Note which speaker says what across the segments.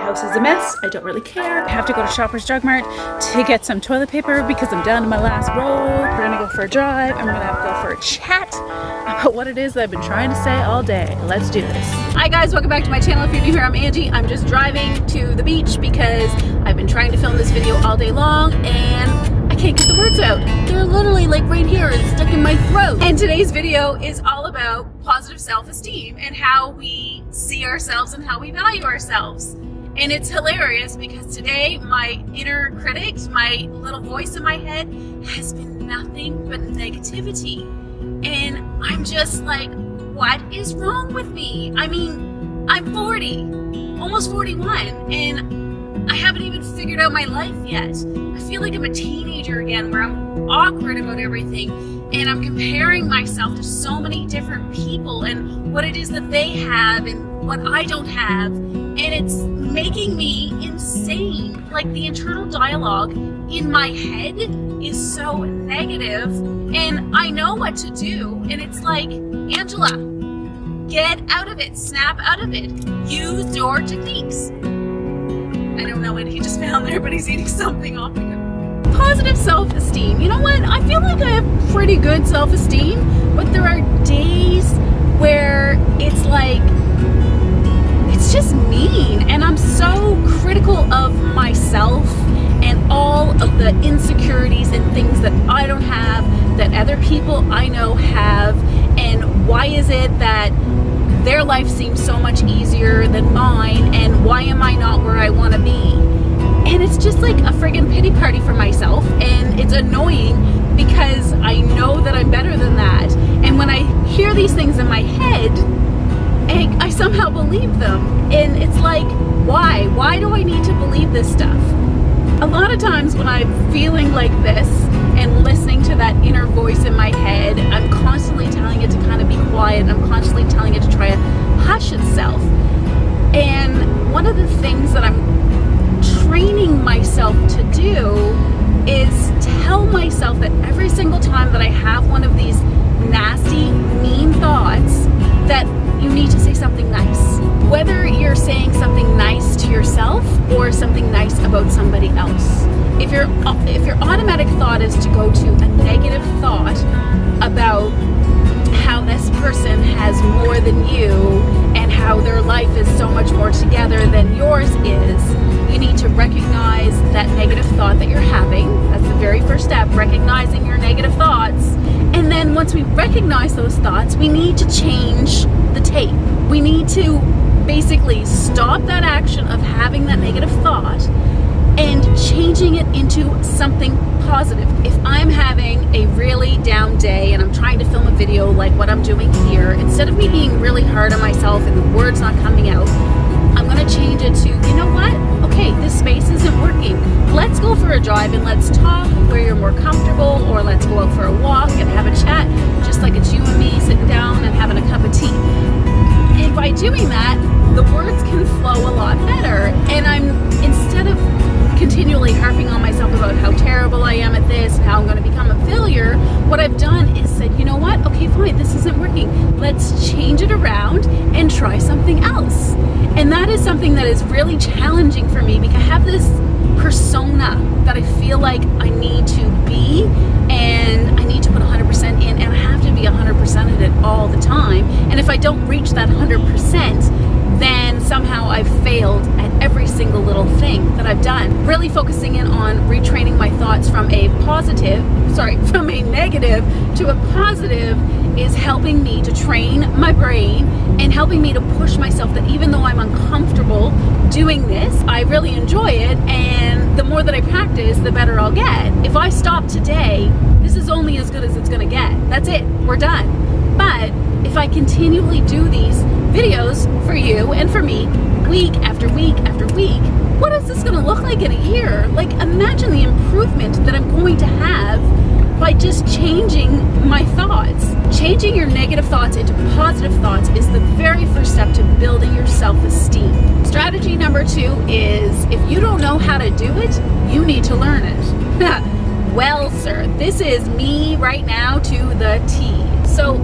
Speaker 1: house is a mess. I don't really care. I have to go to Shoppers Drug Mart to get some toilet paper because I'm down to my last roll. We're gonna go for a drive and we're gonna have to go for a chat about what it is that I've been trying to say all day. Let's do this. Hi guys, welcome back to my channel. If you're new here, I'm Angie. I'm just driving to the beach because I've been trying to film this video all day long and I can't get the words out. They're literally like right here and stuck in my throat. And today's video is all about positive self-esteem and how we see ourselves and how we value ourselves. And it's hilarious because today my inner critic, my little voice in my head, has been nothing but negativity. And I'm just like, what is wrong with me? I mean, I'm 40, almost 41, and I haven't even figured out my life yet. I feel like I'm a teenager again where I'm awkward about everything and I'm comparing myself to so many different people and what it is that they have and what I don't have. And it's making me insane. Like the internal dialogue in my head is so negative and I know what to do. And it's like, Angela, get out of it, snap out of it, use your techniques. I don't know what he just found there, but he's eating something off the good. Positive self-esteem. You know what? I feel like I have pretty good self-esteem, but there are days where it's like, it's just mean. And I'm so critical of myself and all of the insecurities and things that I don't have, that other people I know have. And why is it that their life seems so much easier than mine, and why am I not where I want to be? And it's just like a friggin' pity party for myself, and it's annoying because I know that I'm better than that. And when I hear these things in my head, I somehow believe them. And it's like, why? Why do I need to believe this stuff? A lot of times when I'm feeling like this and listening to that inner voice in my head, I'm constantly telling it to kind of be quiet. I'm constantly telling it to try to hush itself. And one of the things that I'm training myself to do is tell myself that every single time that I have one of these nasty, mean thoughts, that you need to say something nice. Whether you're saying something nice to yourself or something nice about somebody else. If your automatic thought is to go to a negative thought about how this person has more than you and how their life is so much more together than yours is, you need to recognize that negative thought that you're having. That's the very first step, recognizing your negative thoughts. And then once we recognize those thoughts, we need to change the tape. We need to basically stop that action of having that negative thought and changing it into something positive. If I'm having a really down day and I'm trying to film a video like what I'm doing here, instead of me being really hard on myself and the words not coming out, I'm gonna change it to, you know what? Okay, this space isn't working. Let's go for a drive and let's talk where you're more comfortable, or let's go out for a walk and have a chat, just like it's you and me sitting down and having a cup of tea. And by doing that, the words can flow a lot better. And I'm, instead of continually harping on myself about how terrible I am at this and how I'm going to become a failure, what I've done is said, you know what? Okay, fine, this isn't working. Let's change it around and try something else. And that is something that is really challenging for me because I have this persona that I feel like I need to be, and I need to put 100% in, and I have to be 100% in it all the time. And if I don't reach that 100%, then somehow I've failed at every single little thing that I've done. Really focusing in on retraining my thoughts from a negative to a positive is helping me to train my brain and helping me to push myself, that even though I'm uncomfortable doing this, I really enjoy it, and the more that I practice, the better I'll get. If I stop today, this is only as good as it's gonna get. That's it, we're done. But if I continually do these videos for you and for me, week after week after week, what is this gonna look like in a year? Like, imagine the improvement that I'm going to have by just changing my thoughts. Changing your negative thoughts into positive thoughts is the very first step to building your self-esteem. Strategy number 2 is, if you don't know how to do it, you need to learn it. Well, sir, this is me right now to the T. So,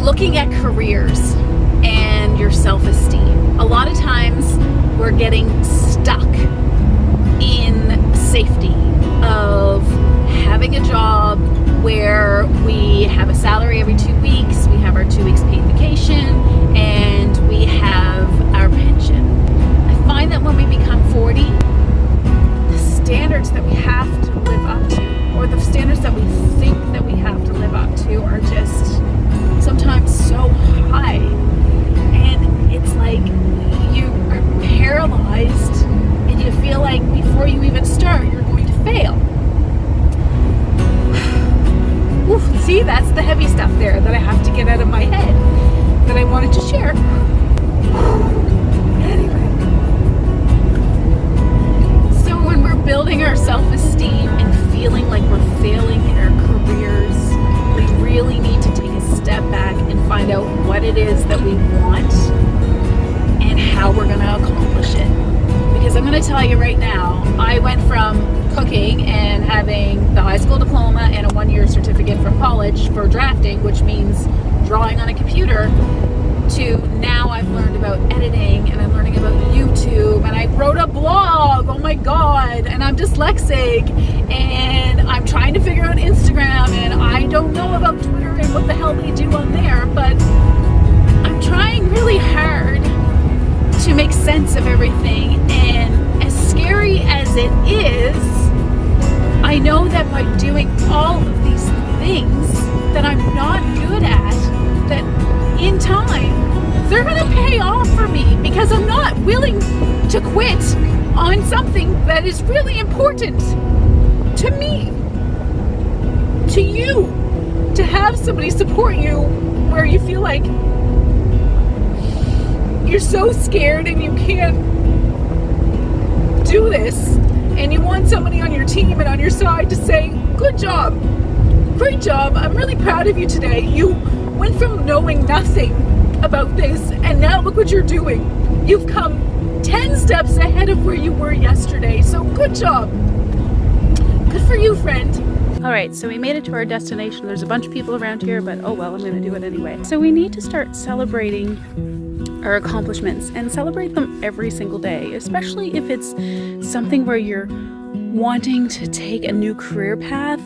Speaker 1: looking at careers and your self-esteem. A lot of times getting stuck in safety of having a job where we have a salary every 2 weeks, we have our 2 weeks paid vacation, and we have our pension. I find that when we become 40, the standards that we have to live up to, or the standards that we think that we have to live up to, are just sometimes so high. And it's like you are paralyzed and you feel like before you even start, you're going to fail. Oof, see, that's the heavy stuff there that I have to get out of my head that I wanted to share. Anyway. So when we're building our self-esteem and feeling like we're failing in our careers, we really need to take a step back and find out what it is that we want and how we're going to accomplish it. Because I'm going to tell you right now, I went from cooking and having the high school diploma and a 1-year certificate from college for drafting, which means drawing on a computer, to now I've learned about editing and I'm learning about YouTube and I wrote a blog, oh my god, and I'm dyslexic and I'm trying to figure out Instagram and I don't know about Twitter and what the hell they do on there, but I'm trying really hard to make sense of everything. And as scary as it is, I know that by doing all of these things that I'm not good at, that in time, they're going to pay off for me, because I'm not willing to quit on something that is really important to me, to you, to have somebody support you where you feel like you're so scared and you can't do this, and you want somebody on your team and on your side to say, good job, great job, I'm really proud of you today. You went from knowing nothing about this and now look what you're doing. You've come 10 steps ahead of where you were yesterday, so good job. Good for you, friend. All right, so we made it to our destination. There's a bunch of people around here, but oh well, I'm gonna do it anyway. So we need to start celebrating our accomplishments and celebrate them every single day, especially if it's something where you're wanting to take a new career path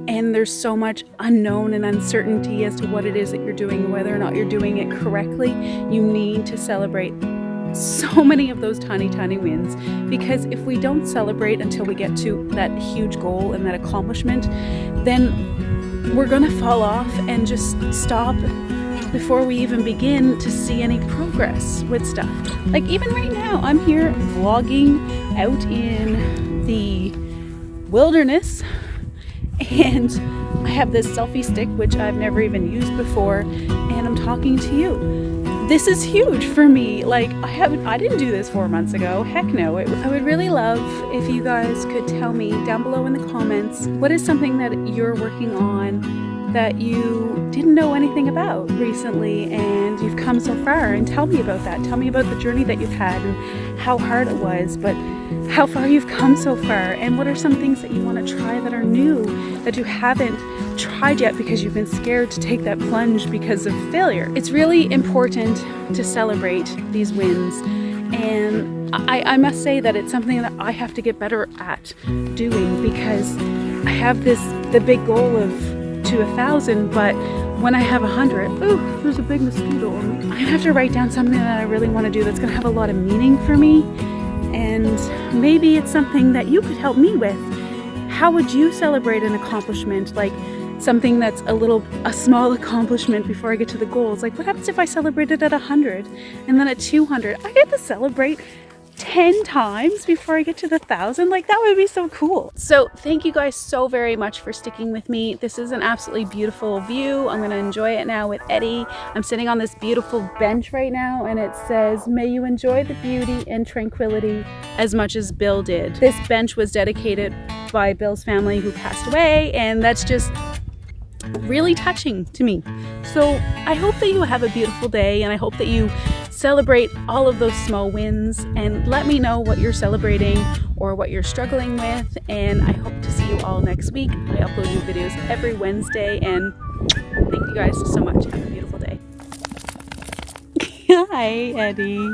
Speaker 1: and there's so much unknown and uncertainty as to what it is that you're doing and whether or not you're doing it correctly. You need to celebrate so many of those tiny wins, because if we don't celebrate until we get to that huge goal and that accomplishment, then we're gonna fall off and just stop before we even begin to see any progress with stuff. Like even right now, I'm here vlogging out in the wilderness and I have this selfie stick, which I've never even used before, and I'm talking to you. This is huge for me. Like I didn't do this 4 months ago. Heck no. I would really love if you guys could tell me down below in the comments, what is something that you're working on that you didn't know anything about recently and you've come so far, and tell me about that. Tell me about the journey that you've had and how hard it was, but how far you've come so far, and what are some things that you want to try that are new that you haven't tried yet because you've been scared to take that plunge because of failure. It's really important to celebrate these wins, and I must say that it's something that I have to get better at doing, because I have the big goal of to 1,000, but when I have 100, ooh, there's a big mosquito on me. I'm gonna have to write down something that I really want to do that's gonna have a lot of meaning for me, and maybe it's something that you could help me with. How would you celebrate an accomplishment? Like something that's a small accomplishment before I get to the goals. Like what happens if I celebrated at 100 and then at 200? I get to celebrate 10 times before I get to the 1,000. Like that would be so cool. So thank you guys so very much for sticking with me. This is an absolutely beautiful view. I'm going to enjoy it now with Eddie. I'm sitting on this beautiful bench right now, and it says, "May you enjoy the beauty and tranquility as much as Bill did." This bench was dedicated by Bill's family who passed away, and that's just really touching to me. So I hope that you have a beautiful day, and I hope that you celebrate all of those small wins, and let me know what you're celebrating or what you're struggling with, and I hope to see you all next week. I upload new videos every Wednesday, and thank you guys so much. Have a beautiful day. Hi, Eddie.